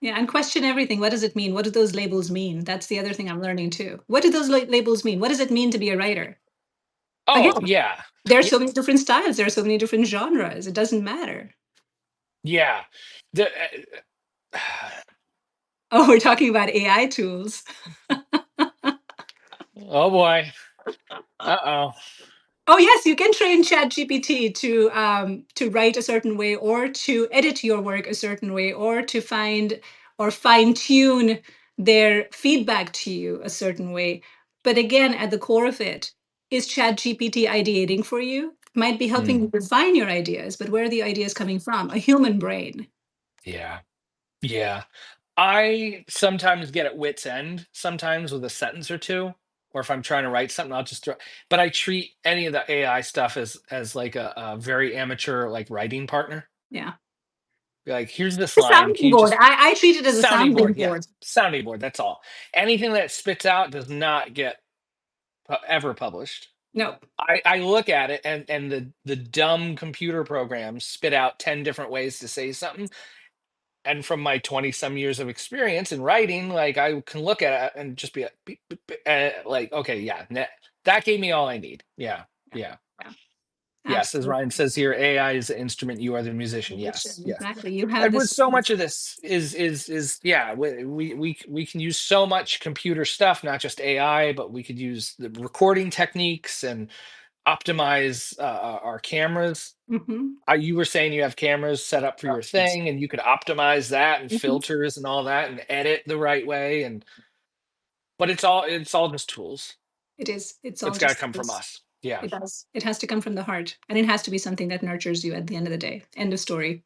Yeah. And question everything. What does it mean? What do those labels mean? That's the other thing I'm learning too. What do those labels mean? What does it mean to be a writer? Again, Oh yeah. there are Yeah, so many different styles. There are so many different genres. It doesn't matter. yeah. the, Oh, we're talking about AI tools. Oh boy. Uh-oh. Oh yes, you can train ChatGPT to write a certain way, or to edit your work a certain way, or to find or fine tune their feedback to you a certain way. But again, at the core of it, is ChatGPT ideating for you? Might be helping Mm, you refine your ideas, but where are the ideas coming from? A human brain. yeah. Yeah. I sometimes get at wit's end sometimes with a sentence or two, or if I'm trying to write something, I'll just throw, but I treat any of the AI stuff as like a very amateur like writing partner. Yeah, Like, here's this a line. Can sounding you board. just I treat it as a sounding sounding board? Yeah. board. Sounding board. That's all. Anything that spits out does not get ever published. No. I look at it and the dumb computer programs spit out 10 different ways to say something. and from my 20 some years of experience in writing, like I can look at it and just be like, beep, beep, beep, like, okay, yeah, that gave me all I need. Yeah, Yeah. yeah. Yeah. Yes, as Ryan Absolutely. says here, AI is the instrument, you are the musician. Yes, yes. Exactly. You have And with this. so much of this is yeah, we can use so much computer stuff, not just AI, but we could use the recording techniques and optimize our cameras. Mhm. You were saying you have cameras set up for your Yes. thing, and you could optimize that and Mhm. filters and all that, and edit the right way. And but it's all just tools. It is. It's all It's got to just come from this. us. Yeah. It does. It has to come from the heart, and it has to be something that nurtures you at the end of the day. End of story.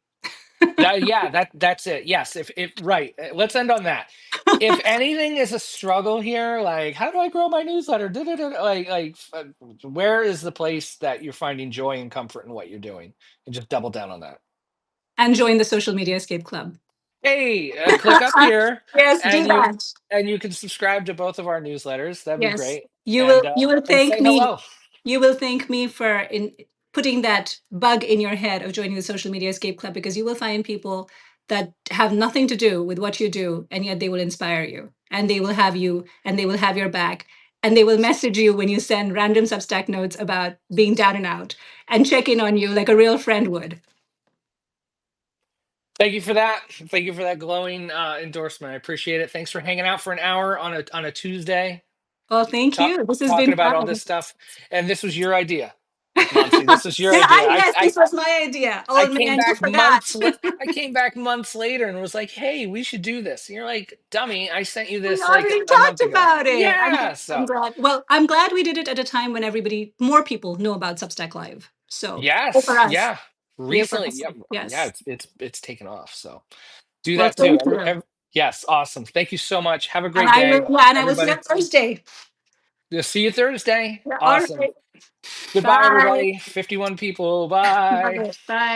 Yeah, that's it. Yes, if right. Let's end on that. If anything is a struggle here, like how do I grow my newsletter? Where is the place that you're finding joy and comfort in what you're doing, and just double down on that. And join the Social Media Escape Club. Hey, click up here, Yes, do and that. you can subscribe to both of our newsletters. That'd be Yes, great. And you will and thank say me. hello. You will thank me for in putting that bug in your head of joining the Social Media Escape Club, because you will find people that have nothing to do with what you do, and yet they will inspire you, and they will have you, and they will have your back, and they will message you when you send random Substack notes about being down and out, and check in on you like a real friend would. Thank you for that. Thank you for that glowing endorsement. I appreciate it. Thanks for hanging out for an hour on a Tuesday, Well, thank talk, you. This has talking been about all this fun. stuff. And this was your idea, Monsi. This was your Yeah, idea. yes, this was my idea. I Oh came man, you back forgot. I came back months later and was like, "Hey, we should do this." And you're like, "Dummy, I sent you We this like already a talked month ago." about it. Yeah. I'm So glad. Well, I'm glad we did it at a time when more people know about Substack Live. So, good for yes, us. yeah. Yeah, for Recently, us. yep, yeah. Yes. It's taken off. So do Well, that too. thank you. Yes, awesome. Thank you so much. Have a And great I will, day, yeah, and I will see you everybody. on Thursday. We'll see you Thursday. Yeah, all Awesome. right. Goodbye, Bye. everybody. 51 people. Love Bye. it. Bye.